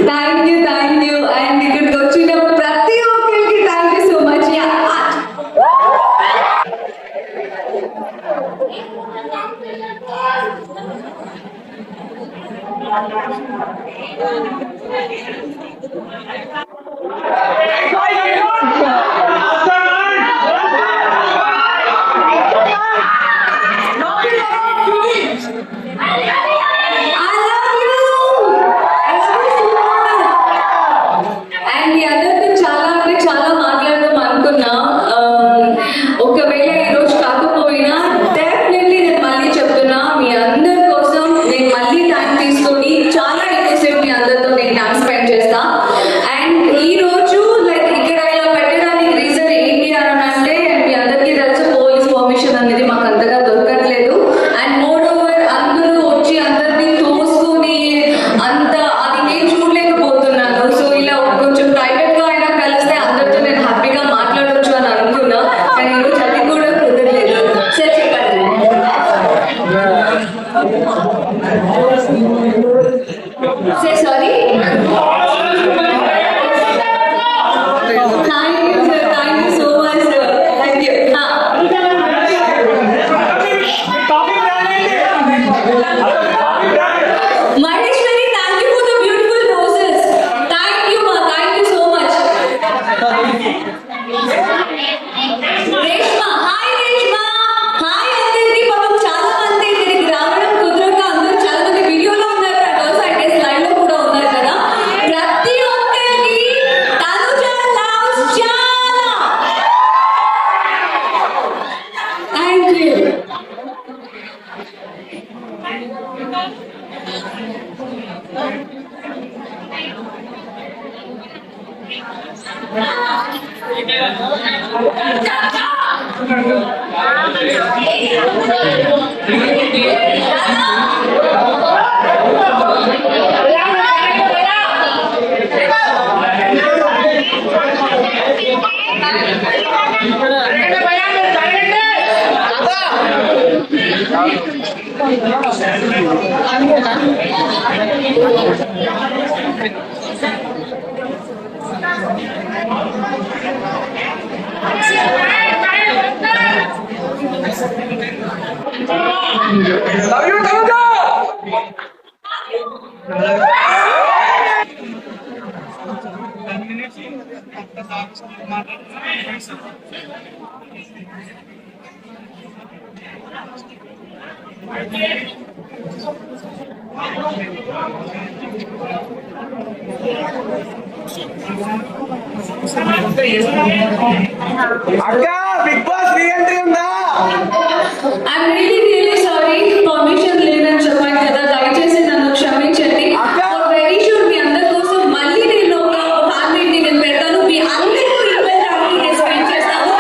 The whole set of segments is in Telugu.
థ్యాంక్ యూ అండ్ ఇక్కడికి వచ్చిన ప్రతి ఒక్కరికి థ్యాంక్ యూ సో మచ్. ఒకవేళ ఈరోజు కాకపోయినా డెఫినెట్లీ నేను మళ్ళీ చెప్తున్నా, మీ అందరి కోసం నేను మళ్ళీ టైం తీసుకొని చాలా ఎక్కువసేపు మీ అందరితో నేను టైం స్పెండ్ చేస్తా. అండ్ ఈ రోజు లైక్ ఇక్కడ ఇలా పెట్టడానికి రీజన్ ఏంటి అని అంటే, మీ అందరికీ తెలుసు పోలీస్ పర్మిషన్ అనేది మాకు అంతగా దొరకట్లేదు. అండ్ మోర్ ఓవర్ అందరూ వచ్చి అందరినీ తోసుకొని అంత అది నేను చూడలేకపోతున్నాను. సో ఇలా కొంచెం ప్రైవేట్ గా అయినా కలిస్తే అందరితో నేను హ్యాపీగా మాట్లాడవచ్చు అని అనుకున్నా, కానీ ఈరోజు అది కూడా కుదరలేదు. సార్ చెప్పండి. Sir sorry. Thank you sir, thank you so much sir, thank you. Maheshwari, thank you for the beautiful roses. Thank you ma, thank you so much. Reshma, hi Reshma, hi అందరికి. పాపం చాలా మంది ఇక్కడికి రావడం కుదరక అందరూ చాలా మంది వీడియోలో ఉన్నారు, and also I guess live లో కూడా ఉన్నారు కదా. ప్రతి ఒక్కరికి తనుజ లవ్స్ చాలా thank you. Love you, Tanuja! Akka, Big Boss re-entry ఉందా? I'm really sorry, పర్మిషన్ లేదని చెప్పాను కదా, దయచేసి నన్ను క్షమించండి. వెరీ షూర్ మీ అందరి కోసం మళ్ళీ నేను ఒక ఫ్యామిలీని నేను పెడతాను, మీ అందరికీ ఇవ్వడానికి నేను స్పెండ్ చేస్తాను.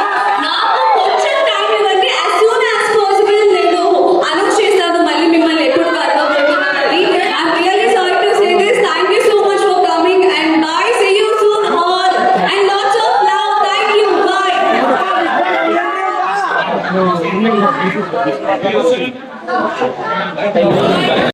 నాకు కొంచెం టైం ఇవ్వండి, as soon as possible నేను అనౌన్స్ చేస్తాను మళ్ళీ మిమ్మల్ని ఎప్పుడు కలవబోతున్నానని. I'm really sorry to say this. Thank you so much for coming and bye. See you soon all and lots of love. Thank you. Bye.